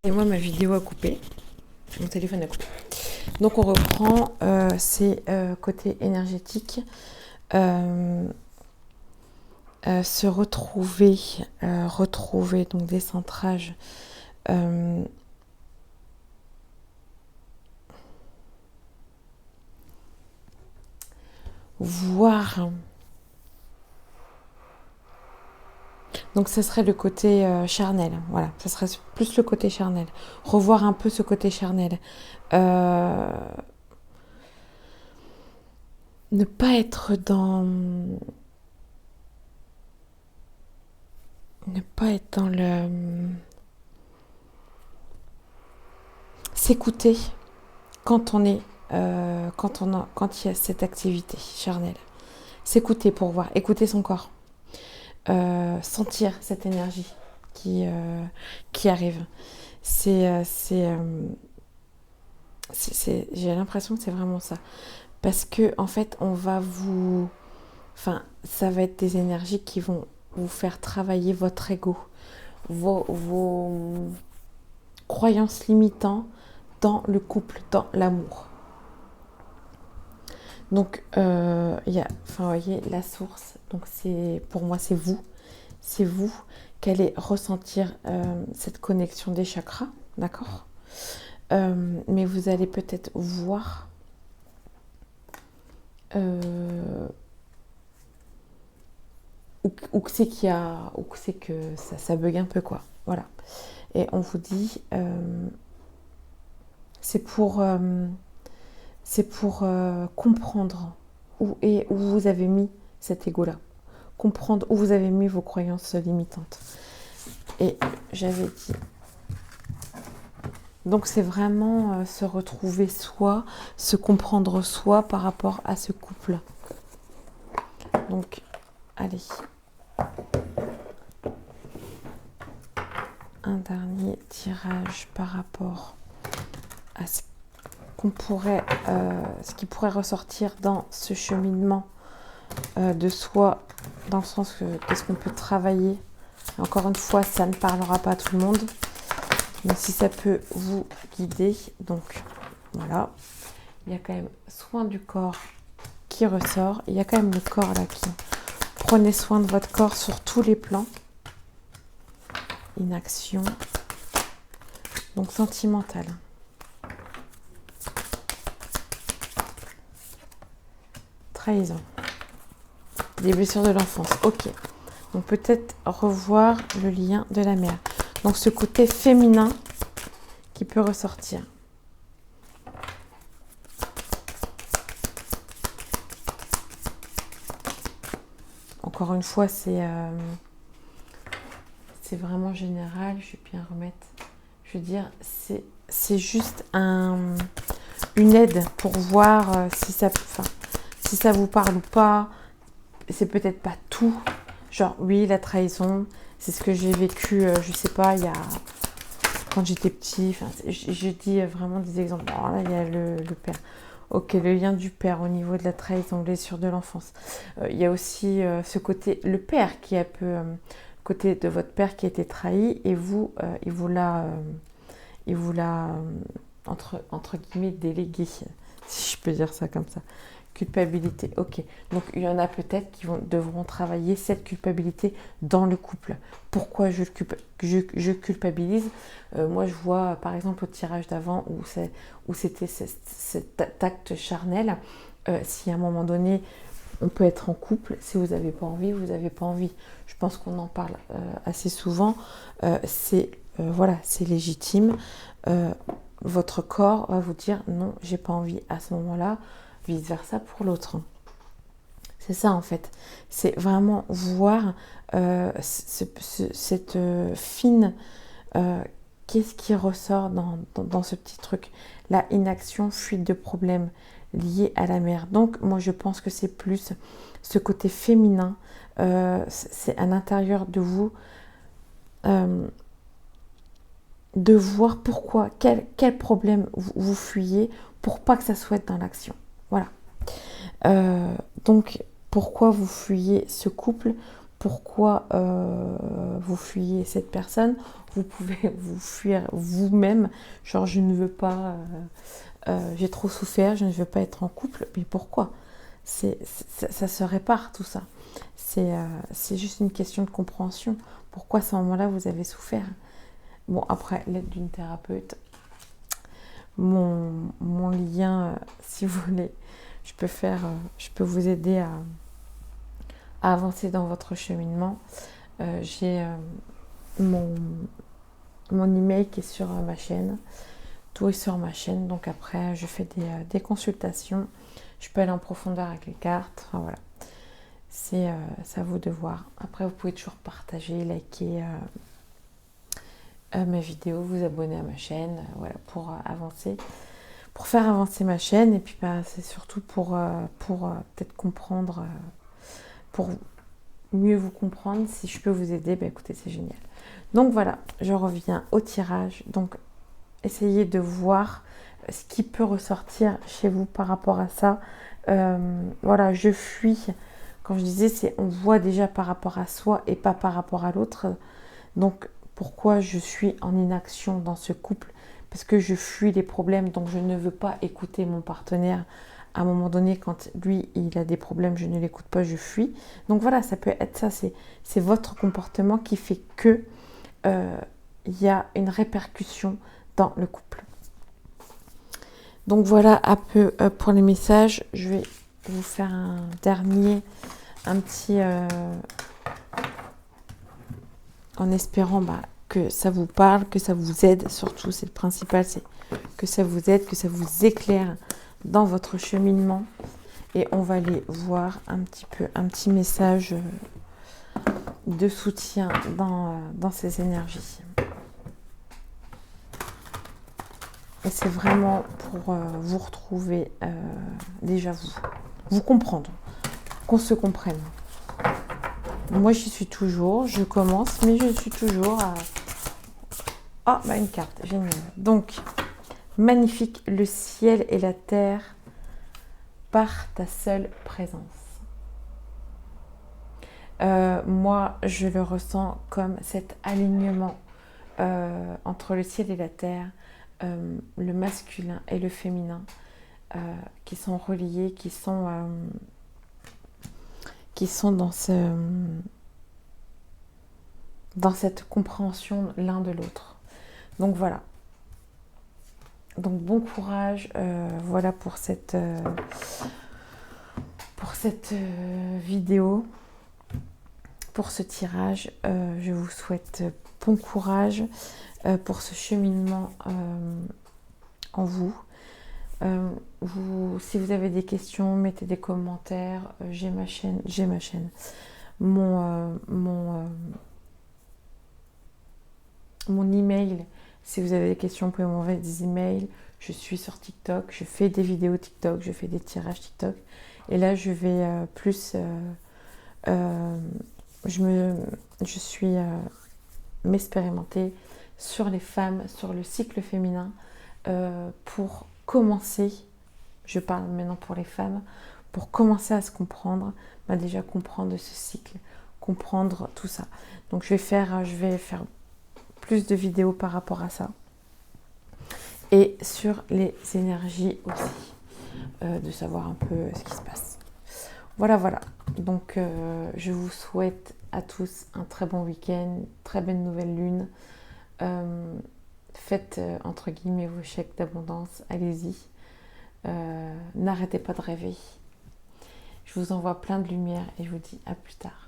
Et moi, ma vidéo a coupé. Mon téléphone a coupé. Donc, on reprend ces côtés énergétiques. Se retrouver, retrouver donc des centrages. Voir. Donc, ce serait le côté charnel. Voilà, ce serait plus le côté charnel. Revoir un peu ce côté charnel. Ne pas être dans... Ne pas être dans le... S'écouter quand on est... quand il y a cette activité charnelle. S'écouter pour voir. Écouter son corps. Sentir cette énergie qui arrive. J'ai l'impression que c'est vraiment ça. Parce que, en fait, on va vous... Enfin, ça va être des énergies qui vont vous faire travailler votre ego, vos croyances limitantes dans le couple, dans l'amour. Donc, vous voyez, la source, donc pour moi, c'est vous. C'est vous qui allez ressentir cette connexion des chakras, d'accord ? Mais vous allez peut-être voir où c'est que ça bug un peu, quoi. Voilà. Et on vous dit, c'est pour comprendre où vous avez mis cet ego-là. Comprendre où vous avez mis vos croyances limitantes. Et j'avais dit... Donc c'est vraiment se retrouver soi, se comprendre soi par rapport à ce couple. Donc, allez. Un dernier tirage par rapport à ce qui pourrait ressortir dans ce cheminement de soi, dans le sens que qu'est-ce qu'on peut travailler. Encore une fois, ça ne parlera pas à tout le monde, mais si ça peut vous guider, donc voilà. Il y a quand même soin du corps qui ressort. Il y a quand même le corps là qui... Prenez soin de votre corps sur tous les plans. Inaction. Donc sentimentale. Trahison. Des blessures de l'enfance. Ok. Donc peut-être revoir le lien de la mère. Donc ce côté féminin qui peut ressortir. Encore une fois, c'est vraiment général. Je vais bien remettre. Je veux dire, c'est juste une aide pour voir si ça vous parle ou pas. C'est peut-être pas tout. Genre, oui, la trahison, c'est ce que j'ai vécu, je sais pas, quand j'étais petit. Enfin, je dis vraiment des exemples. Alors là, il y a le père. Ok, le lien du père au niveau de la trahison, blessure de l'enfance. Il y a aussi ce côté, le père qui est un peu côté de votre père qui a été trahi et vous, il vous l'a entre guillemets délégué, si je peux dire ça comme ça. Culpabilité, ok. Donc il y en a peut-être qui devront travailler cette culpabilité dans le couple. Pourquoi je culpabilise moi je vois par exemple au tirage d'avant où c'était cet acte charnel. Si à un moment donné on peut être en couple, si vous n'avez pas envie, vous n'avez pas envie. Je pense qu'on en parle assez souvent. C'est légitime. Votre corps va vous dire non, j'ai pas envie à ce moment-là. Vice versa pour l'autre. C'est ça en fait. C'est vraiment voir cette fine... qu'est-ce qui ressort dans ce petit truc. La inaction, fuite de problèmes liés à la mère. Donc moi je pense que c'est plus ce côté féminin. C'est à l'intérieur de vous de voir pourquoi, quel problème vous fuyez pour pas que ça soit dans l'action. Voilà. Donc, pourquoi vous fuyez ce couple? pourquoi vous fuyez cette personne. Vous pouvez vous fuir vous-même, genre je ne veux pas, j'ai trop souffert, je ne veux pas être en couple, mais pourquoi? Ça se répare tout ça. C'est juste une question de compréhension. Pourquoi à ce moment-là vous avez souffert? Bon, après, l'aide d'une thérapeute, mon lien, si vous voulez, je peux vous aider à avancer dans votre cheminement. J'ai mon email qui est sur ma chaîne. Tout est sur ma chaîne. Donc après, je fais des consultations. Je peux aller en profondeur avec les cartes. Enfin, voilà. C'est à vous de voir. Après, vous pouvez toujours partager, liker mes vidéos, vous abonner à ma chaîne, voilà, pour avancer, pour faire avancer ma chaîne. Et puis bah, c'est surtout pour peut-être comprendre, pour mieux vous comprendre. Si je peux vous aider, bah, écoutez, c'est génial. Donc voilà, je reviens au tirage. Donc essayez de voir ce qui peut ressortir chez vous par rapport à ça. Voilà, je fuis. Quand je disais, on voit déjà par rapport à soi et pas par rapport à l'autre. Donc pourquoi je suis en inaction dans ce couple? Parce que je fuis les problèmes, donc je ne veux pas écouter mon partenaire. À un moment donné, quand lui, il a des problèmes, je ne l'écoute pas, je fuis. Donc voilà, ça peut être ça. C'est votre comportement qui fait que y a une répercussion dans le couple. Donc voilà un peu pour les messages. Je vais vous faire un petit... en espérant que ça vous parle, que ça vous aide. Surtout, c'est le principal, c'est que ça vous aide, que ça vous éclaire dans votre cheminement. Et on va aller voir un petit message de soutien dans ces énergies. Et c'est vraiment pour vous retrouver, déjà vous comprendre, qu'on se comprenne. Moi, j'y suis toujours, je commence, mais je suis toujours à... Ah, une carte, génial. Donc, magnifique, le ciel et la terre par ta seule présence. Moi, je le ressens comme cet alignement entre le ciel et la terre, le masculin et le féminin, qui sont reliés, qui sont dans cette compréhension l'un de l'autre. Donc voilà. Donc bon courage, voilà pour cette vidéo, pour ce tirage. Je vous souhaite bon courage pour ce cheminement en vous. Si vous avez des questions, mettez des commentaires. J'ai ma chaîne. Mon email, si vous avez des questions, vous pouvez m'envoyer des emails. Je suis sur TikTok, je fais des vidéos TikTok, je fais des tirages TikTok. Et là, je vais je suis m'expérimenter sur les femmes, sur le cycle féminin, pour commencer, je parle maintenant pour les femmes, pour commencer à se comprendre, déjà comprendre ce cycle, comprendre tout ça. Donc je vais faire plus de vidéos par rapport à ça. Et sur les énergies aussi, de savoir un peu ce qui se passe. Voilà. Donc je vous souhaite à tous un très bon week-end, très belle nouvelle lune. Faites entre guillemets vos chèques d'abondance, allez-y. N'arrêtez pas de rêver. Je vous envoie plein de lumière et je vous dis à plus tard.